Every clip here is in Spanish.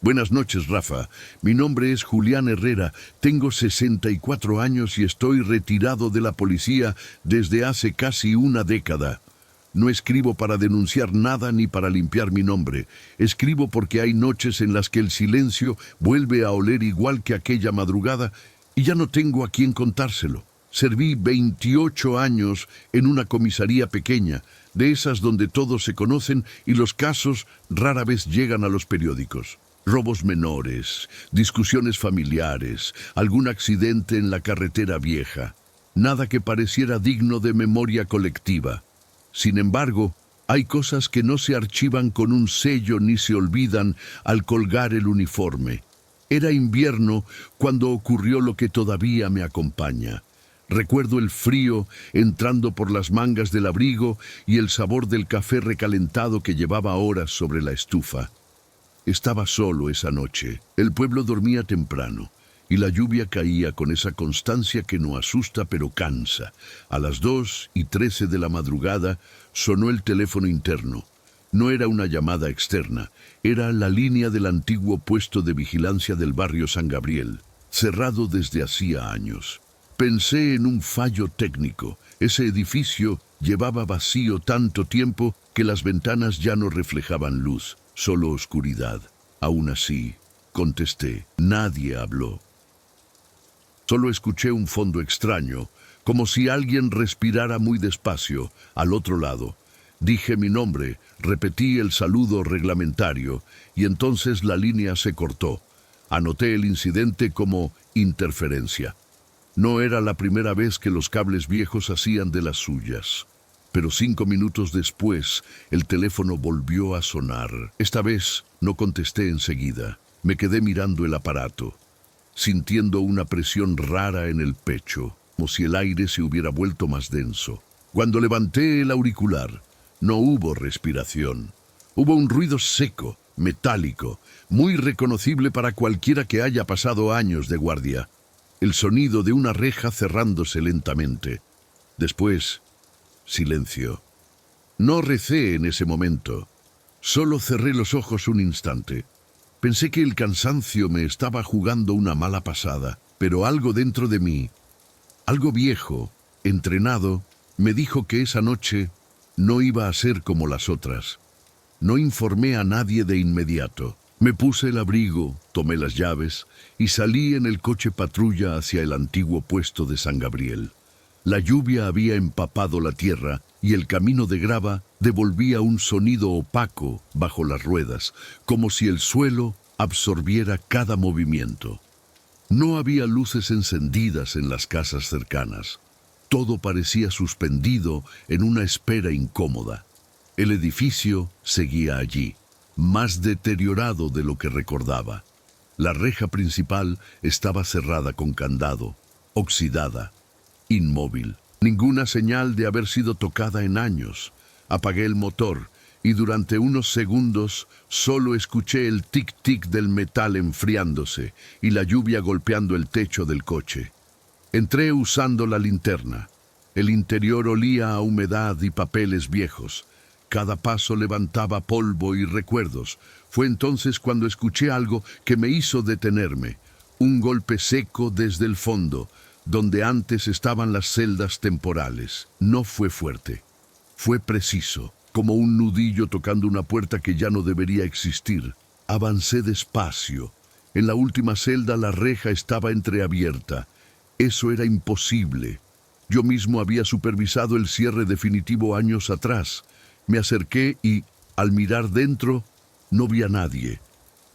Buenas noches, Rafa. Mi nombre es Julián Herrera. Tengo 64 años y estoy retirado de la policía desde hace casi una década. No escribo para denunciar nada ni para limpiar mi nombre. Escribo porque hay noches en las que el silencio vuelve a oler igual que aquella madrugada y ya no tengo a quién contárselo. Serví 28 años en una comisaría pequeña, de esas donde todos se conocen y los casos rara vez llegan a los periódicos. Robos menores, discusiones familiares, algún accidente en la carretera vieja. Nada que pareciera digno de memoria colectiva. Sin embargo, hay cosas que no se archivan con un sello ni se olvidan al colgar el uniforme. Era invierno cuando ocurrió lo que todavía me acompaña. Recuerdo el frío entrando por las mangas del abrigo y el sabor del café recalentado que llevaba horas sobre la estufa. Estaba solo esa noche. El pueblo dormía temprano y la lluvia caía con esa constancia que no asusta pero cansa. A las 2:13 de la madrugada sonó el teléfono interno. No era una llamada externa, era la línea del antiguo puesto de vigilancia del barrio San Gabriel, cerrado desde hacía años. Pensé en un fallo técnico. Ese edificio llevaba vacío tanto tiempo que las ventanas ya no reflejaban luz, solo oscuridad. Aún así, contesté. Nadie habló. Solo escuché un fondo extraño, como si alguien respirara muy despacio, al otro lado. Dije mi nombre, repetí el saludo reglamentario, y entonces la línea se cortó. Anoté el incidente como interferencia. No era la primera vez que los cables viejos hacían de las suyas. Pero 5 minutos después, el teléfono volvió a sonar. Esta vez no contesté enseguida. Me quedé mirando el aparato, sintiendo una presión rara en el pecho, como si el aire se hubiera vuelto más denso. Cuando levanté el auricular, no hubo respiración. Hubo un ruido seco, metálico, muy reconocible para cualquiera que haya pasado años de guardia. El sonido de una reja cerrándose lentamente. Después, silencio. No recé en ese momento. Solo cerré los ojos un instante. Pensé que el cansancio me estaba jugando una mala pasada, pero algo dentro de mí, algo viejo, entrenado, me dijo que esa noche no iba a ser como las otras. No informé a nadie de inmediato. Me puse el abrigo, tomé las llaves y salí en el coche patrulla hacia el antiguo puesto de San Gabriel. La lluvia había empapado la tierra y el camino de grava devolvía un sonido opaco bajo las ruedas, como si el suelo absorbiera cada movimiento. No había luces encendidas en las casas cercanas. Todo parecía suspendido en una espera incómoda. El edificio seguía allí, más deteriorado de lo que recordaba. La reja principal estaba cerrada con candado, oxidada, inmóvil. Ninguna señal de haber sido tocada en años. Apagué el motor y durante unos segundos solo escuché el tic-tic del metal enfriándose y la lluvia golpeando el techo del coche. Entré usando la linterna. El interior olía a humedad y papeles viejos. Cada paso levantaba polvo y recuerdos. Fue entonces cuando escuché algo que me hizo detenerme. Un golpe seco desde el fondo, donde antes estaban las celdas temporales. No fue fuerte. Fue preciso, como un nudillo tocando una puerta que ya no debería existir. Avancé despacio. En la última celda la reja estaba entreabierta. Eso era imposible. Yo mismo había supervisado el cierre definitivo años atrás. Me acerqué y, al mirar dentro, no vi a nadie.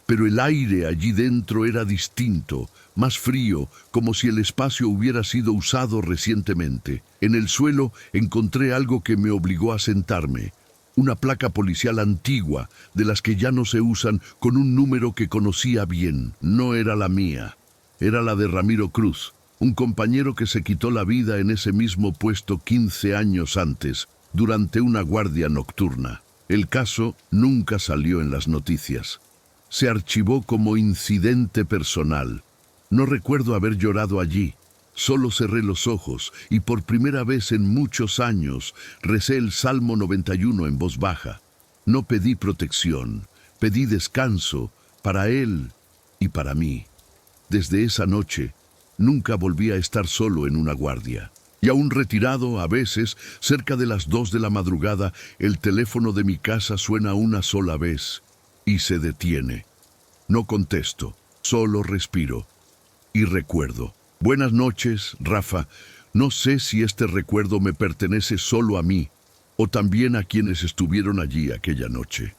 Pero el aire allí dentro era distinto, más frío, como si el espacio hubiera sido usado recientemente. En el suelo encontré algo que me obligó a sentarme. Una placa policial antigua, de las que ya no se usan, con un número que conocía bien. No era la mía. Era la de Ramiro Cruz, un compañero que se quitó la vida en ese mismo puesto 15 años antes, durante una guardia nocturna. El caso nunca salió en las noticias. Se archivó como incidente personal. No recuerdo haber llorado allí. Solo cerré los ojos y por primera vez en muchos años recé el Salmo 91 en voz baja. No pedí protección, pedí descanso para él y para mí. Desde esa noche, nunca volví a estar solo en una guardia. Y aún retirado, a veces, cerca de las 2 de la madrugada, el teléfono de mi casa suena una sola vez y se detiene. No contesto, solo respiro y recuerdo. Buenas noches, Rafa. No sé si este recuerdo me pertenece solo a mí o también a quienes estuvieron allí aquella noche.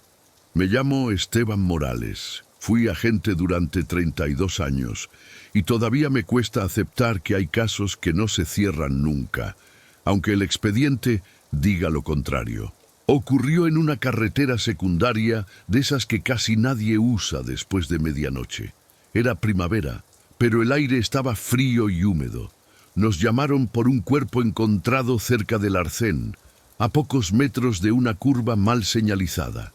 Me llamo Esteban Morales. Fui agente durante 32 años y todavía me cuesta aceptar que hay casos que no se cierran nunca, aunque el expediente diga lo contrario. Ocurrió en una carretera secundaria de esas que casi nadie usa después de medianoche. Era primavera, pero el aire estaba frío y húmedo. Nos llamaron por un cuerpo encontrado cerca del arcén, a pocos metros de una curva mal señalizada.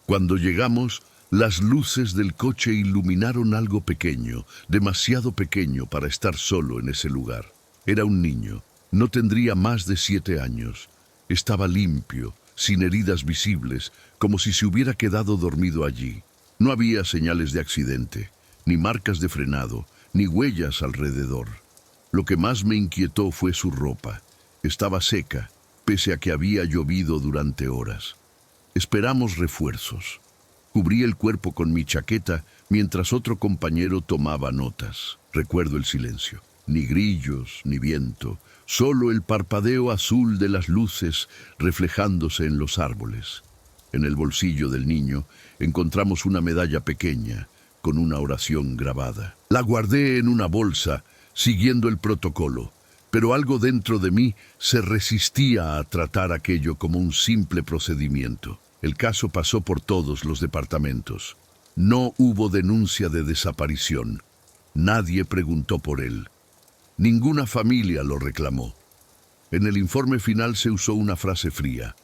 Cuando llegamos, las luces del coche iluminaron algo pequeño, demasiado pequeño para estar solo en ese lugar. Era un niño, no tendría más de 7 años. Estaba limpio, sin heridas visibles, como si se hubiera quedado dormido allí. No había señales de accidente, ni marcas de frenado, ni huellas alrededor. Lo que más me inquietó fue su ropa. Estaba seca, pese a que había llovido durante horas. Esperamos refuerzos. Cubrí el cuerpo con mi chaqueta mientras otro compañero tomaba notas. Recuerdo el silencio. Ni grillos, ni viento, solo el parpadeo azul de las luces reflejándose en los árboles. En el bolsillo del niño encontramos una medalla pequeña con una oración grabada. La guardé en una bolsa, siguiendo el protocolo, pero algo dentro de mí se resistía a tratar aquello como un simple procedimiento. El caso pasó por todos los departamentos. No hubo denuncia de desaparición. Nadie preguntó por él. Ninguna familia lo reclamó. En el informe final se usó una frase fría: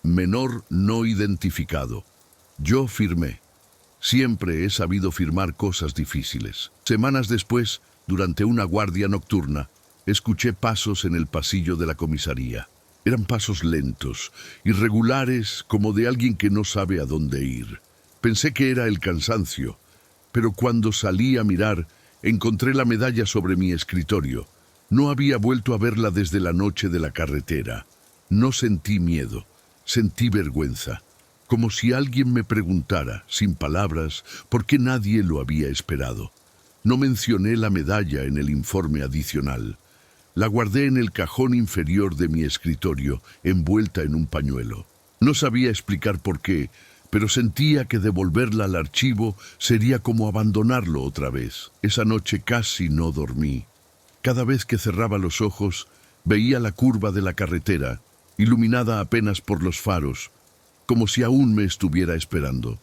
menor no identificado. Yo firmé. Siempre he sabido firmar cosas difíciles. Semanas después, durante una guardia nocturna, escuché pasos en el pasillo de la comisaría. Eran pasos lentos, irregulares, como de alguien que no sabe a dónde ir. Pensé que era el cansancio, pero cuando salí a mirar, encontré la medalla sobre mi escritorio. No había vuelto a verla desde la noche de la carretera. No sentí miedo, sentí vergüenza, como si alguien me preguntara, sin palabras, por qué nadie lo había esperado. No mencioné la medalla en el informe adicional. La guardé en el cajón inferior de mi escritorio, envuelta en un pañuelo. No sabía explicar por qué, pero sentía que devolverla al archivo sería como abandonarlo otra vez. Esa noche casi no dormí. Cada vez que cerraba los ojos, veía la curva de la carretera, iluminada apenas por los faros, como si aún me estuviera esperando.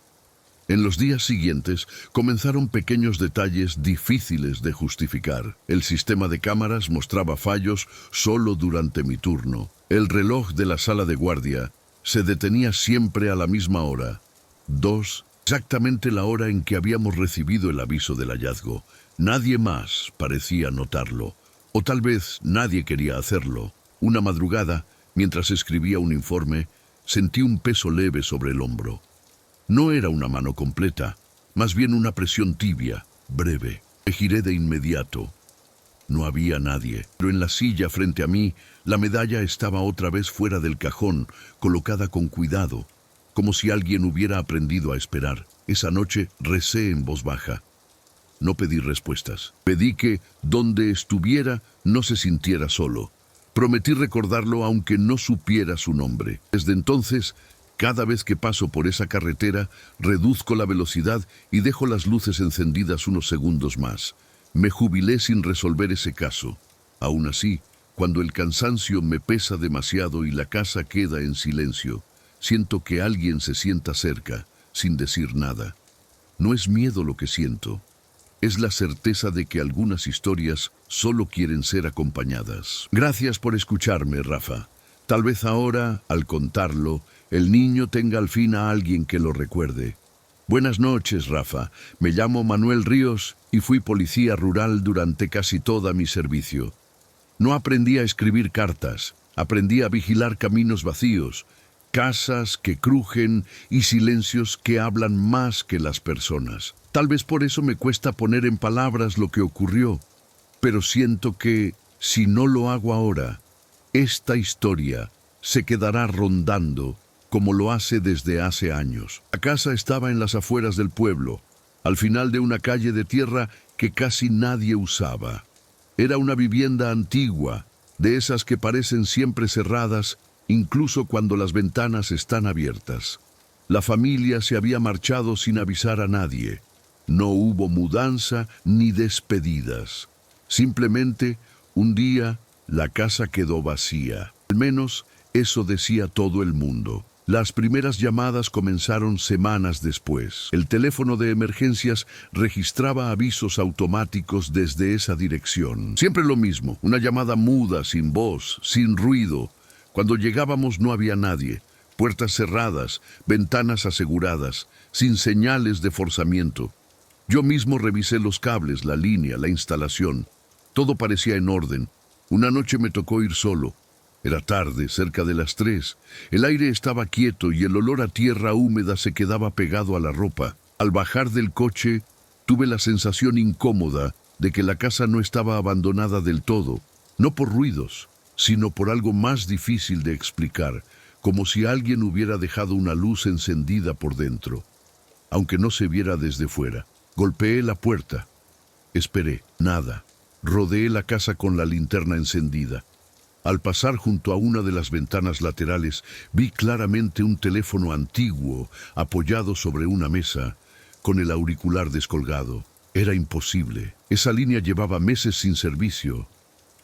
En los días siguientes comenzaron pequeños detalles difíciles de justificar. El sistema de cámaras mostraba fallos solo durante mi turno. El reloj de la sala de guardia se detenía siempre a la misma hora, 2, exactamente la hora en que habíamos recibido el aviso del hallazgo. Nadie más parecía notarlo, o tal vez nadie quería hacerlo. Una madrugada, mientras escribía un informe, sentí un peso leve sobre el hombro. No era una mano completa, más bien una presión tibia, breve. Me giré de inmediato. No había nadie, pero en la silla frente a mí, la medalla estaba otra vez fuera del cajón, colocada con cuidado, como si alguien hubiera aprendido a esperar. Esa noche recé en voz baja. No pedí respuestas. Pedí que, donde estuviera, no se sintiera solo. Prometí recordarlo aunque no supiera su nombre. Desde entonces, cada vez que paso por esa carretera, reduzco la velocidad y dejo las luces encendidas unos segundos más. Me jubilé sin resolver ese caso. Aún así, cuando el cansancio me pesa demasiado y la casa queda en silencio, siento que alguien se sienta cerca, sin decir nada. No es miedo lo que siento. Es la certeza de que algunas historias solo quieren ser acompañadas. Gracias por escucharme, Rafa. Tal vez ahora, al contarlo, el niño tenga al fin a alguien que lo recuerde. Buenas noches, Rafa. Me llamo Manuel Ríos y fui policía rural durante casi todo mi servicio. No aprendí a escribir cartas, aprendí a vigilar caminos vacíos casas que crujen y silencios que hablan más que las personas. Tal vez por eso me cuesta poner en palabras lo que ocurrió, pero siento que, si no lo hago ahora, esta historia se quedará rondando como lo hace desde hace años. La casa estaba en las afueras del pueblo, al final de una calle de tierra que casi nadie usaba. Era una vivienda antigua, de esas que parecen siempre cerradas, incluso cuando las ventanas están abiertas. La familia se había marchado sin avisar a nadie. No hubo mudanza ni despedidas. Simplemente, un día, la casa quedó vacía. Al menos, eso decía todo el mundo. Las primeras llamadas comenzaron semanas después. El teléfono de emergencias registraba avisos automáticos desde esa dirección. Siempre lo mismo, una llamada muda, sin voz, sin ruido. Cuando llegábamos no había nadie. Puertas cerradas, ventanas aseguradas, sin señales de forzamiento. Yo mismo revisé los cables, la línea, la instalación. Todo parecía en orden. Una noche me tocó ir solo. Era tarde, cerca de las 3. El aire estaba quieto y el olor a tierra húmeda se quedaba pegado a la ropa. Al bajar del coche, tuve la sensación incómoda de que la casa no estaba abandonada del todo. No por ruidos, sino por algo más difícil de explicar, como si alguien hubiera dejado una luz encendida por dentro, aunque no se viera desde fuera. Golpeé la puerta. Esperé. Nada. Rodeé la casa con la linterna encendida. Al pasar junto a una de las ventanas laterales, vi claramente un teléfono antiguo apoyado sobre una mesa, con el auricular descolgado. Era imposible. Esa línea llevaba meses sin servicio.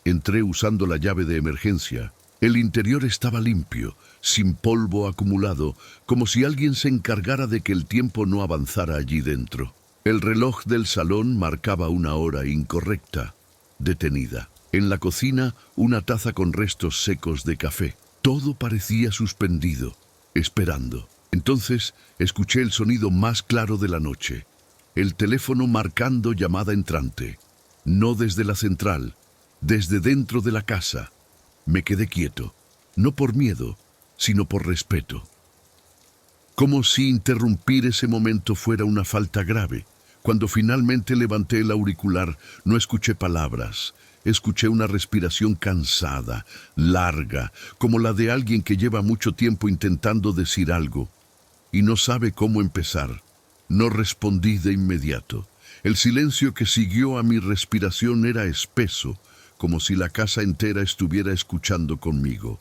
Entré usando la llave de emergencia. El interior estaba limpio, sin polvo acumulado, como si alguien se encargara de que el tiempo no avanzara allí dentro. El reloj del salón marcaba una hora incorrecta, detenida. En la cocina, una taza con restos secos de café. Todo parecía suspendido, esperando. Entonces, escuché el sonido más claro de la noche. El teléfono marcando llamada entrante. No desde la central, desde dentro de la casa. Me quedé quieto, no por miedo, sino por respeto. Como si interrumpir ese momento fuera una falta grave. Cuando finalmente levanté el auricular, no escuché palabras. Escuché una respiración cansada, larga, como la de alguien que lleva mucho tiempo intentando decir algo y no sabe cómo empezar. No respondí de inmediato. El silencio que siguió a mi respiración era espeso, como si la casa entera estuviera escuchando conmigo.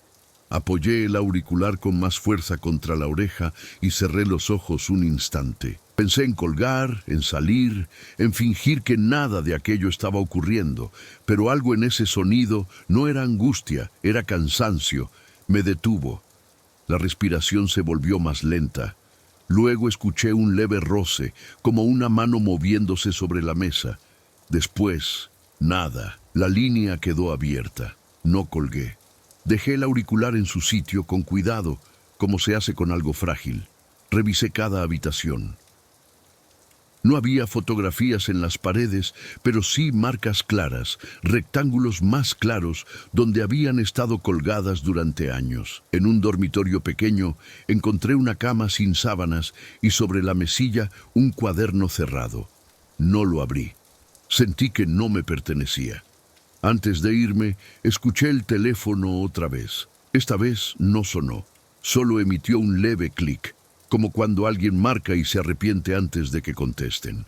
Apoyé el auricular con más fuerza contra la oreja y cerré los ojos un instante. Pensé en colgar, en salir, en fingir que nada de aquello estaba ocurriendo, pero algo en ese sonido no era angustia, era cansancio. Me detuvo. La respiración se volvió más lenta. Luego escuché un leve roce, como una mano moviéndose sobre la mesa. Después, nada. La línea quedó abierta. No colgué. Dejé el auricular en su sitio con cuidado, como se hace con algo frágil. Revisé cada habitación. No había fotografías en las paredes, pero sí marcas claras, rectángulos más claros, donde habían estado colgadas durante años. En un dormitorio pequeño encontré una cama sin sábanas y sobre la mesilla un cuaderno cerrado. No lo abrí. Sentí que no me pertenecía. Antes de irme, escuché el teléfono otra vez. Esta vez no sonó. Solo emitió un leve clic, como cuando alguien marca y se arrepiente antes de que contesten.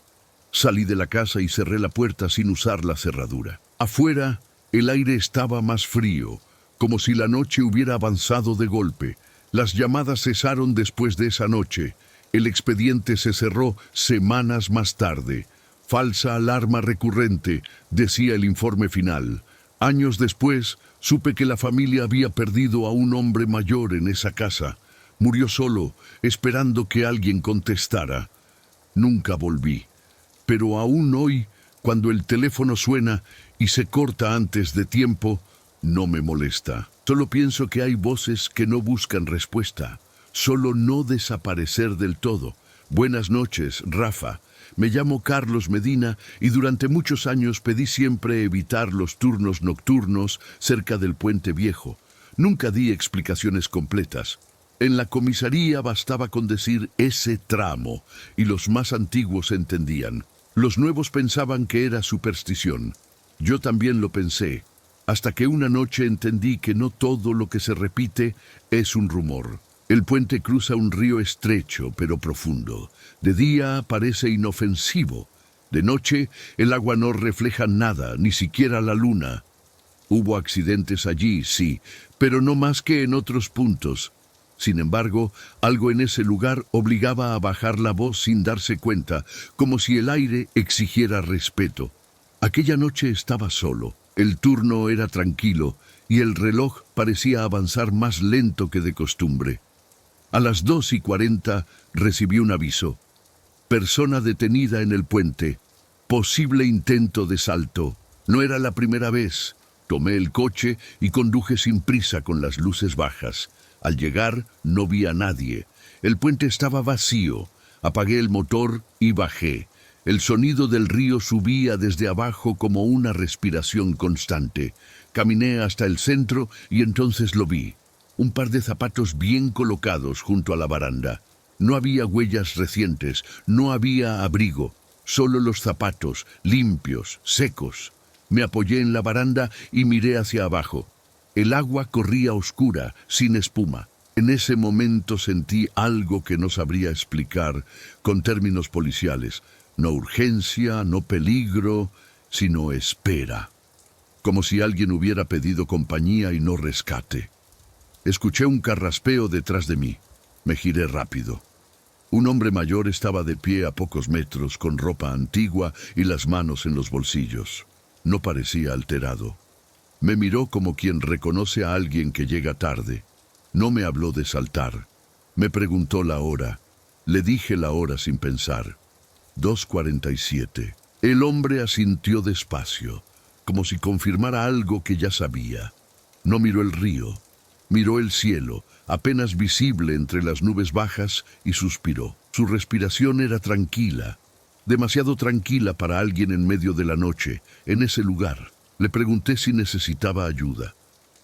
Salí de la casa y cerré la puerta sin usar la cerradura. Afuera, el aire estaba más frío, como si la noche hubiera avanzado de golpe. Las llamadas cesaron después de esa noche. El expediente se cerró semanas más tarde. Falsa alarma recurrente, decía el informe final. Años después, supe que la familia había perdido a un hombre mayor en esa casa. Murió solo, esperando que alguien contestara. Nunca volví. Pero aún hoy, cuando el teléfono suena y se corta antes de tiempo, no me molesta. Solo pienso que hay voces que no buscan respuesta. Solo no desaparecer del todo. Buenas noches, Rafa. Me llamo Carlos Medina y durante muchos años pedí siempre evitar los turnos nocturnos cerca del Puente Viejo. Nunca di explicaciones completas. En la comisaría bastaba con decir ese tramo, y los más antiguos entendían. Los nuevos pensaban que era superstición. Yo también lo pensé, hasta que una noche entendí que no todo lo que se repite es un rumor. El puente cruza un río estrecho pero profundo. De día parece inofensivo. De noche el agua no refleja nada, ni siquiera la luna. Hubo accidentes allí, sí, pero no más que en otros puntos. Sin embargo, algo en ese lugar obligaba a bajar la voz sin darse cuenta, como si el aire exigiera respeto. Aquella noche estaba solo, el turno era tranquilo y el reloj parecía avanzar más lento que de costumbre. A las 2:40 recibí un aviso. Persona detenida en el puente. Posible intento de salto. No era la primera vez. Tomé el coche y conduje sin prisa con las luces bajas. Al llegar no vi a nadie. El puente estaba vacío. Apagué el motor y bajé. El sonido del río subía desde abajo como una respiración constante. Caminé hasta el centro y entonces lo vi. Un par de zapatos bien colocados junto a la baranda. No había huellas recientes, no había abrigo. Solo los zapatos, limpios, secos. Me apoyé en la baranda y miré hacia abajo. El agua corría oscura, sin espuma. En ese momento sentí algo que no sabría explicar con términos policiales. No urgencia, no peligro, sino espera. Como si alguien hubiera pedido compañía y no rescate. Escuché un carraspeo detrás de mí. Me giré rápido. Un hombre mayor estaba de pie a pocos metros, con ropa antigua y las manos en los bolsillos. No parecía alterado. Me miró como quien reconoce a alguien que llega tarde. No me habló de saltar. Me preguntó la hora. Le dije la hora sin pensar. 2:47. El hombre asintió despacio, como si confirmara algo que ya sabía. No miró el río. Miró el cielo, apenas visible entre las nubes bajas, y suspiró. Su respiración era tranquila, demasiado tranquila para alguien en medio de la noche, en ese lugar. Le pregunté si necesitaba ayuda.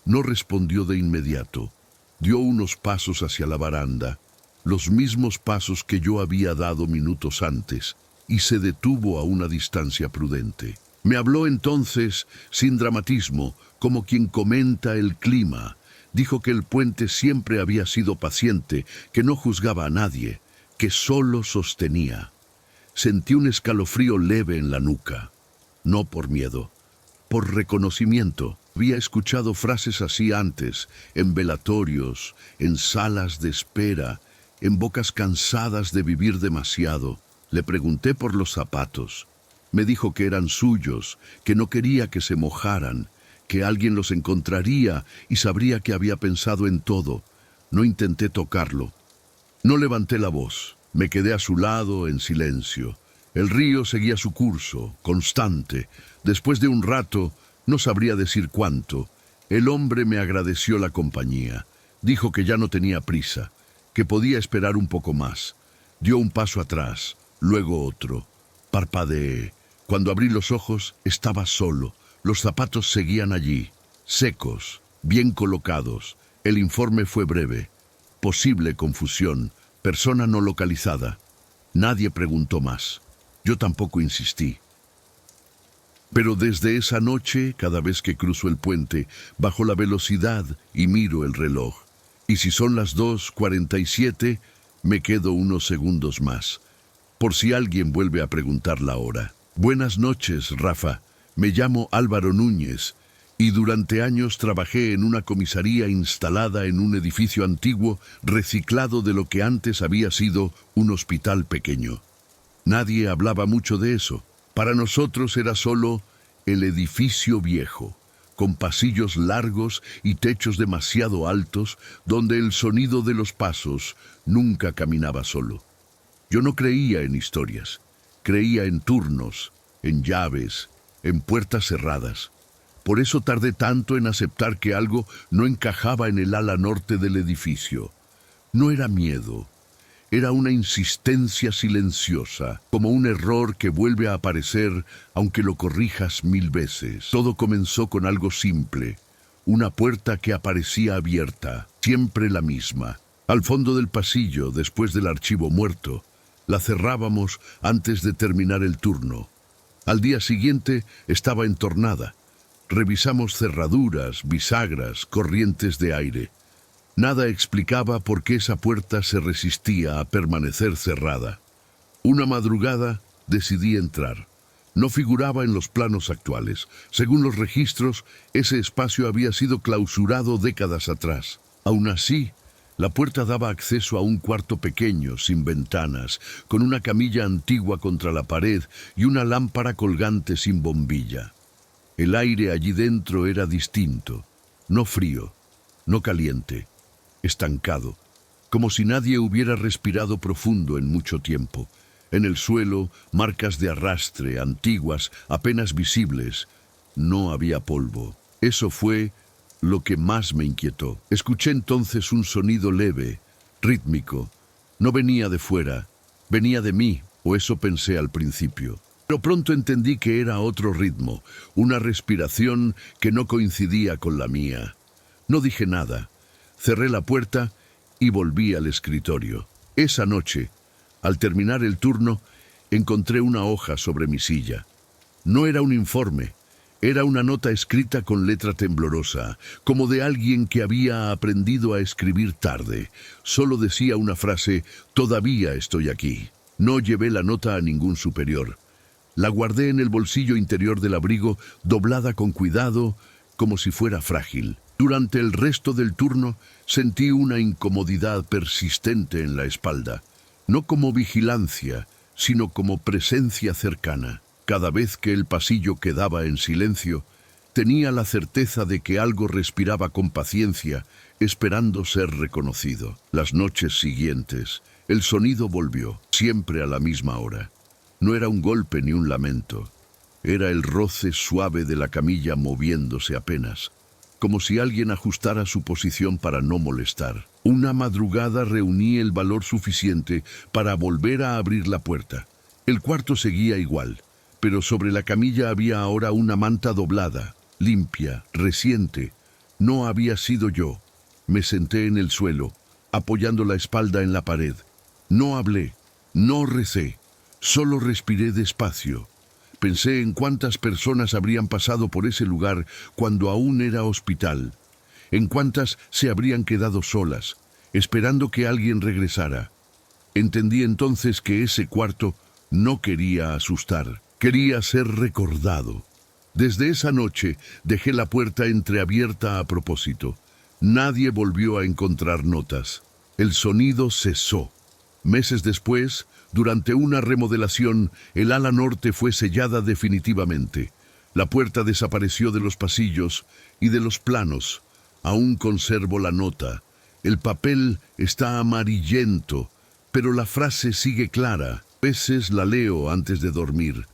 No respondió de inmediato. Dio unos pasos hacia la baranda, los mismos pasos que yo había dado minutos antes, y se detuvo a una distancia prudente. Me habló entonces, sin dramatismo, como quien comenta el clima. Dijo que el puente siempre había sido paciente, que no juzgaba a nadie, que solo sostenía. Sentí un escalofrío leve en la nuca. No por miedo, por reconocimiento. Había escuchado frases así antes, en velatorios, en salas de espera, en bocas cansadas de vivir demasiado. Le pregunté por los zapatos. Me dijo que eran suyos, que no quería que se mojaran, que alguien los encontraría y sabría que había pensado en todo. No intenté tocarlo. No levanté la voz. Me quedé a su lado en silencio. El río seguía su curso, constante. Después de un rato, no sabría decir cuánto, el hombre me agradeció la compañía. Dijo que ya no tenía prisa, que podía esperar un poco más. Dio un paso atrás, luego otro. Parpadeé. Cuando abrí los ojos, estaba solo. Los zapatos seguían allí, secos, bien colocados. El informe fue breve. Posible confusión, persona no localizada. Nadie preguntó más. Yo tampoco insistí. Pero desde esa noche, cada vez que cruzo el puente, bajo la velocidad y miro el reloj. Y si son las 2:47, me quedo unos segundos más, por si alguien vuelve a preguntar la hora. Buenas noches, Rafa. Me llamo Álvaro Núñez y durante años trabajé en una comisaría instalada en un edificio antiguo reciclado de lo que antes había sido un hospital pequeño. Nadie hablaba mucho de eso. Para nosotros era solo el edificio viejo, con pasillos largos y techos demasiado altos, donde el sonido de los pasos nunca caminaba solo. Yo no creía en historias, creía en turnos, en llaves, en puertas cerradas. Por eso tardé tanto en aceptar que algo no encajaba en el ala norte del edificio. No era miedo. Era una insistencia silenciosa, como un error que vuelve a aparecer aunque lo corrijas 1000 veces. Todo comenzó con algo simple, una puerta que aparecía abierta, siempre la misma. Al fondo del pasillo, después del archivo muerto, la cerrábamos antes de terminar el turno. Al día siguiente estaba entornada. Revisamos cerraduras, bisagras, corrientes de aire. Nada explicaba por qué esa puerta se resistía a permanecer cerrada. Una madrugada decidí entrar. No figuraba en los planos actuales. Según los registros, ese espacio había sido clausurado décadas atrás. Aún así, la puerta daba acceso a un cuarto pequeño, sin ventanas, con una camilla antigua contra la pared y una lámpara colgante sin bombilla. El aire allí dentro era distinto, no frío, no caliente, estancado, como si nadie hubiera respirado profundo en mucho tiempo. En el suelo, marcas de arrastre, antiguas, apenas visibles. No había polvo. Eso fue lo que más me inquietó. Escuché entonces un sonido leve, rítmico. No venía de fuera, venía de mí, o eso pensé al principio. Pero pronto entendí que era otro ritmo, una respiración que no coincidía con la mía. No dije nada. Cerré la puerta y volví al escritorio. Esa noche, al terminar el turno, encontré una hoja sobre mi silla. No era un informe, era una nota escrita con letra temblorosa, como de alguien que había aprendido a escribir tarde. Solo decía una frase: «Todavía estoy aquí». No llevé la nota a ningún superior. La guardé en el bolsillo interior del abrigo, doblada con cuidado, como si fuera frágil. Durante el resto del turno, sentí una incomodidad persistente en la espalda. No como vigilancia, sino como presencia cercana. Cada vez que el pasillo quedaba en silencio, tenía la certeza de que algo respiraba con paciencia, esperando ser reconocido. Las noches siguientes, el sonido volvió, siempre a la misma hora. No era un golpe ni un lamento. Era el roce suave de la camilla moviéndose apenas, como si alguien ajustara su posición para no molestar. Una madrugada reuní el valor suficiente para volver a abrir la puerta. El cuarto seguía igual, pero sobre la camilla había ahora una manta doblada, limpia, reciente. No había sido yo. Me senté en el suelo, apoyando la espalda en la pared. No hablé, no recé, solo respiré despacio. Pensé en cuántas personas habrían pasado por ese lugar cuando aún era hospital, en cuántas se habrían quedado solas, esperando que alguien regresara. Entendí entonces que ese cuarto no quería asustar, quería ser recordado. Desde esa noche dejé la puerta entreabierta a propósito. Nadie volvió a encontrar notas. El sonido cesó. Meses después, durante una remodelación, el ala norte fue sellada definitivamente. La puerta desapareció de los pasillos y de los planos. Aún conservo la nota. El papel está amarillento, pero la frase sigue clara. A veces la leo antes de dormir.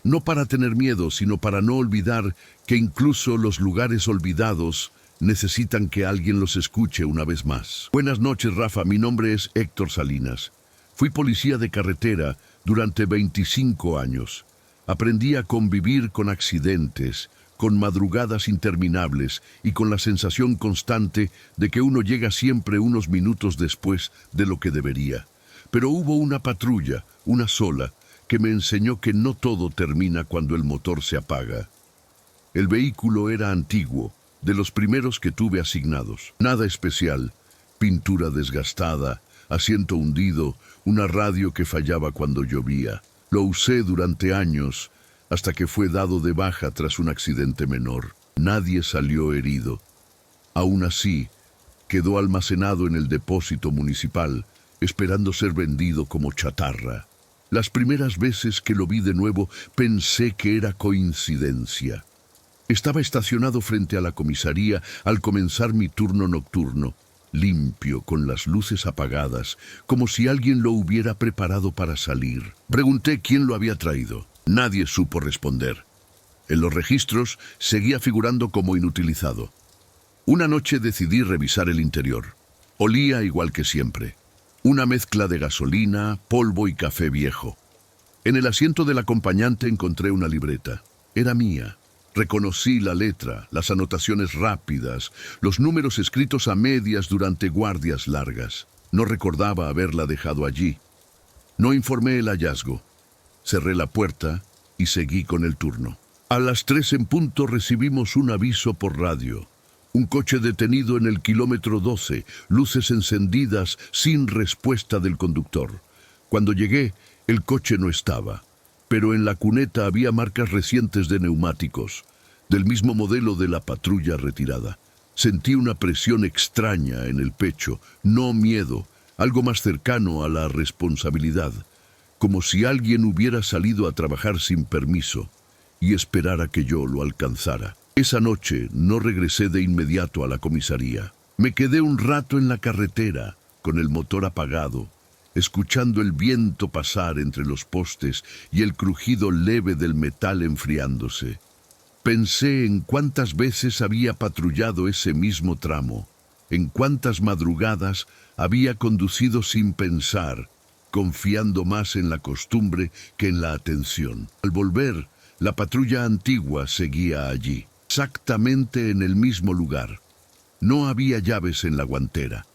No para tener miedo, sino para no olvidar que incluso los lugares olvidados necesitan que alguien los escuche una vez más. Buenas noches, Rafa. Mi nombre es Héctor Salinas. Fui policía de carretera durante 25 años. Aprendí a convivir con accidentes, con madrugadas interminables y con la sensación constante de que uno llega siempre unos minutos después de lo que debería. Pero hubo una patrulla, una sola, que me enseñó que no todo termina cuando el motor se apaga. El vehículo era antiguo, de los primeros que tuve asignados. Nada especial, pintura desgastada, asiento hundido, una radio que fallaba cuando llovía. Lo usé durante años, hasta que fue dado de baja tras un accidente menor. Nadie salió herido. Aún así, quedó almacenado en el depósito municipal, esperando ser vendido como chatarra. Las primeras veces que lo vi de nuevo, pensé que era coincidencia. Estaba estacionado frente a la comisaría al comenzar mi turno nocturno, limpio, con las luces apagadas, como si alguien lo hubiera preparado para salir. Pregunté quién lo había traído. Nadie supo responder. En los registros seguía figurando como inutilizado. Una noche decidí revisar el interior. Olía igual que siempre. Una mezcla de gasolina, polvo y café viejo. En el asiento del acompañante encontré una libreta. Era mía. Reconocí la letra, las anotaciones rápidas, los números escritos a medias durante guardias largas. No recordaba haberla dejado allí. No informé el hallazgo. Cerré la puerta y seguí con el turno. A las 3 en punto recibimos un aviso por radio. Un coche detenido en el kilómetro 12, luces encendidas sin respuesta del conductor. Cuando llegué, el coche no estaba, pero en la cuneta había marcas recientes de neumáticos, del mismo modelo de la patrulla retirada. Sentí una presión extraña en el pecho, no miedo, algo más cercano a la responsabilidad, como si alguien hubiera salido a trabajar sin permiso y esperara que yo lo alcanzara. Esa noche no regresé de inmediato a la comisaría. Me quedé un rato en la carretera, con el motor apagado, escuchando el viento pasar entre los postes y el crujido leve del metal enfriándose. Pensé en cuántas veces había patrullado ese mismo tramo, en cuántas madrugadas había conducido sin pensar, confiando más en la costumbre que en la atención. Al volver, la patrulla antigua seguía allí, exactamente en el mismo lugar. No había llaves en la guantera.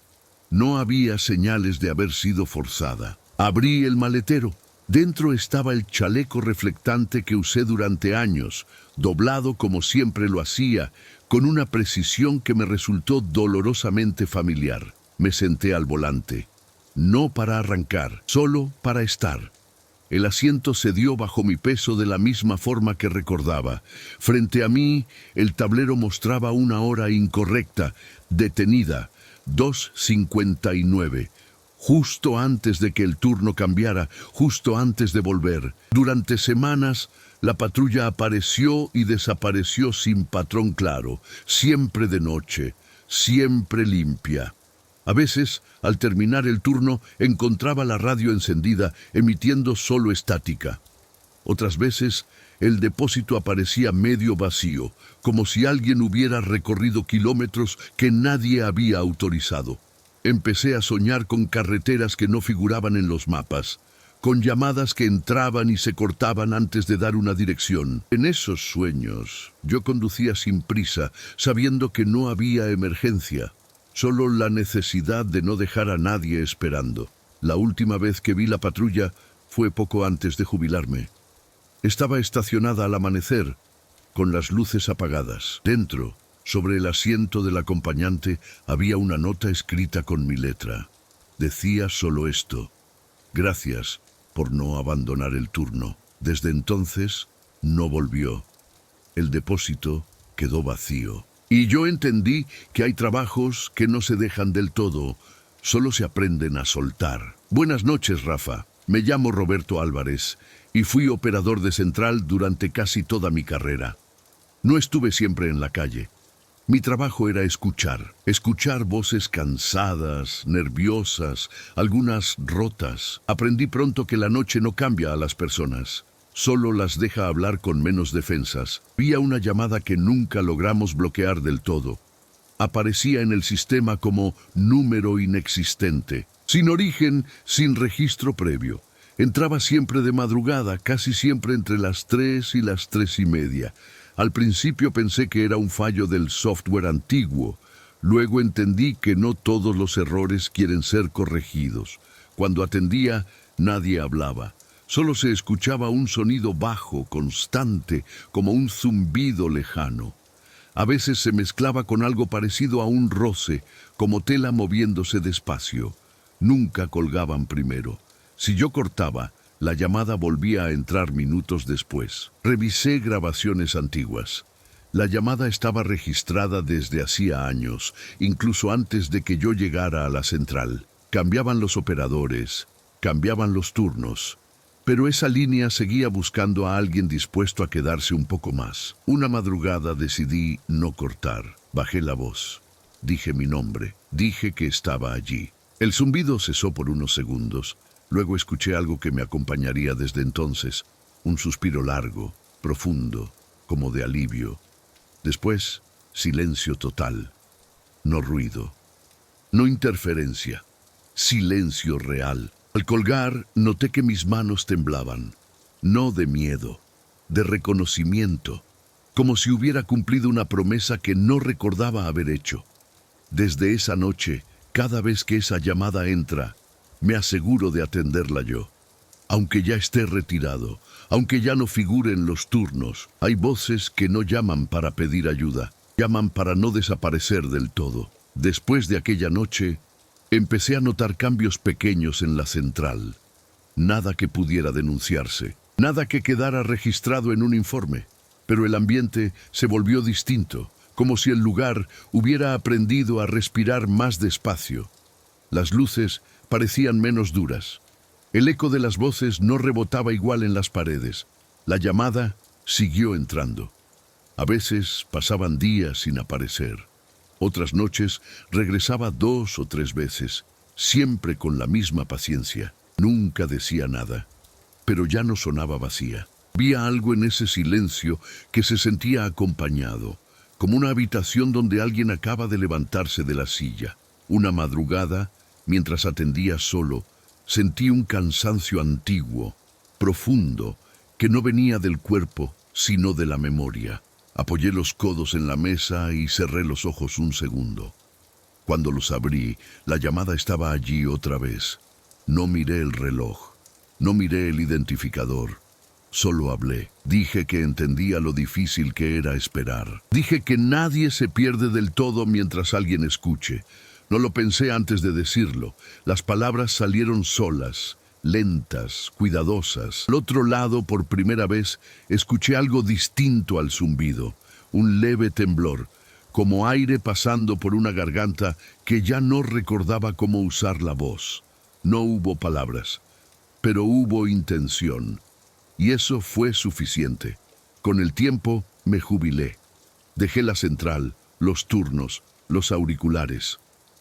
No había señales de haber sido forzada. Abrí el maletero. Dentro estaba el chaleco reflectante que usé durante años, doblado como siempre lo hacía, con una precisión que me resultó dolorosamente familiar. Me senté al volante, no para arrancar, solo para estar. El asiento cedió bajo mi peso de la misma forma que recordaba. Frente a mí, el tablero mostraba una hora incorrecta, detenida, 2:59. Justo antes de que el turno cambiara, justo antes de volver. Durante semanas, la patrulla apareció y desapareció sin patrón claro, siempre de noche, siempre limpia. A veces, al terminar el turno, encontraba la radio encendida, emitiendo solo estática. Otras veces, el depósito aparecía medio vacío, como si alguien hubiera recorrido kilómetros que nadie había autorizado. Empecé a soñar con carreteras que no figuraban en los mapas, con llamadas que entraban y se cortaban antes de dar una dirección. En esos sueños, yo conducía sin prisa, sabiendo que no había emergencia, solo la necesidad de no dejar a nadie esperando. La última vez que vi la patrulla fue poco antes de jubilarme. Estaba estacionada al amanecer, con las luces apagadas. Dentro, sobre el asiento del acompañante, había una nota escrita con mi letra. Decía solo esto: gracias por no abandonar el turno. Desde entonces, no volvió. El depósito quedó vacío. Y yo entendí que hay trabajos que no se dejan del todo, solo se aprenden a soltar. Buenas noches, Rafa. Me llamo Roberto Álvarez y fui operador de central durante casi toda mi carrera. No estuve siempre en la calle. Mi trabajo era escuchar voces cansadas, nerviosas, algunas rotas. Aprendí pronto que la noche no cambia a las personas, solo las deja hablar con menos defensas. Había una llamada que nunca logramos bloquear del todo. Aparecía en el sistema como número inexistente, sin origen, sin registro previo. Entraba siempre de madrugada, casi siempre entre las 3 y las 3:30. Al principio pensé que era un fallo del software antiguo. Luego entendí que no todos los errores quieren ser corregidos. Cuando atendía, nadie hablaba. Solo se escuchaba un sonido bajo, constante, como un zumbido lejano. A veces se mezclaba con algo parecido a un roce, como tela moviéndose despacio. Nunca colgaban primero. Si yo cortaba, la llamada volvía a entrar minutos después. Revisé grabaciones antiguas. La llamada estaba registrada desde hacía años, incluso antes de que yo llegara a la central. Cambiaban los operadores, cambiaban los turnos, pero esa línea seguía buscando a alguien dispuesto a quedarse un poco más. Una madrugada decidí no cortar. Bajé la voz. Dije mi nombre. Dije que estaba allí. El zumbido cesó por unos segundos. Luego escuché algo que me acompañaría desde entonces, un suspiro largo, profundo, como de alivio. Después, silencio total. No ruido, no interferencia, silencio real. Al colgar, noté que mis manos temblaban, no de miedo, de reconocimiento, como si hubiera cumplido una promesa que no recordaba haber hecho. Desde esa noche, Cada vez que esa llamada entra, me aseguro de atenderla yo. Aunque ya esté retirado, aunque ya no figure en los turnos, hay voces que no llaman para pedir ayuda, llaman para no desaparecer del todo. Después de aquella noche, empecé a notar cambios pequeños en la central. Nada que pudiera denunciarse, nada que quedara registrado en un informe, pero el ambiente se volvió distinto, como si el lugar hubiera aprendido a respirar más despacio. Las luces parecían menos duras. El eco de las voces no rebotaba igual en las paredes. La llamada siguió entrando. A veces pasaban días sin aparecer. Otras noches regresaba 2 o 3 veces, siempre con la misma paciencia. Nunca decía nada, pero ya no sonaba vacía. Había algo en ese silencio que se sentía acompañado, como una habitación donde alguien acaba de levantarse de la silla. Una madrugada, mientras atendía solo, sentí un cansancio antiguo, profundo, que no venía del cuerpo, sino de la memoria. Apoyé los codos en la mesa y cerré los ojos un segundo. Cuando los abrí, la llamada estaba allí otra vez. No miré el reloj, no miré el identificador. Solo hablé. Dije que entendía lo difícil que era esperar. Dije que nadie se pierde del todo mientras alguien escuche. No lo pensé antes de decirlo. Las palabras salieron solas, lentas, cuidadosas. Al otro lado, por primera vez, escuché algo distinto al zumbido. Un leve temblor, como aire pasando por una garganta que ya no recordaba cómo usar la voz. No hubo palabras, pero hubo intención. Y eso fue suficiente. Con el tiempo me jubilé. Dejé la central, los turnos, los auriculares.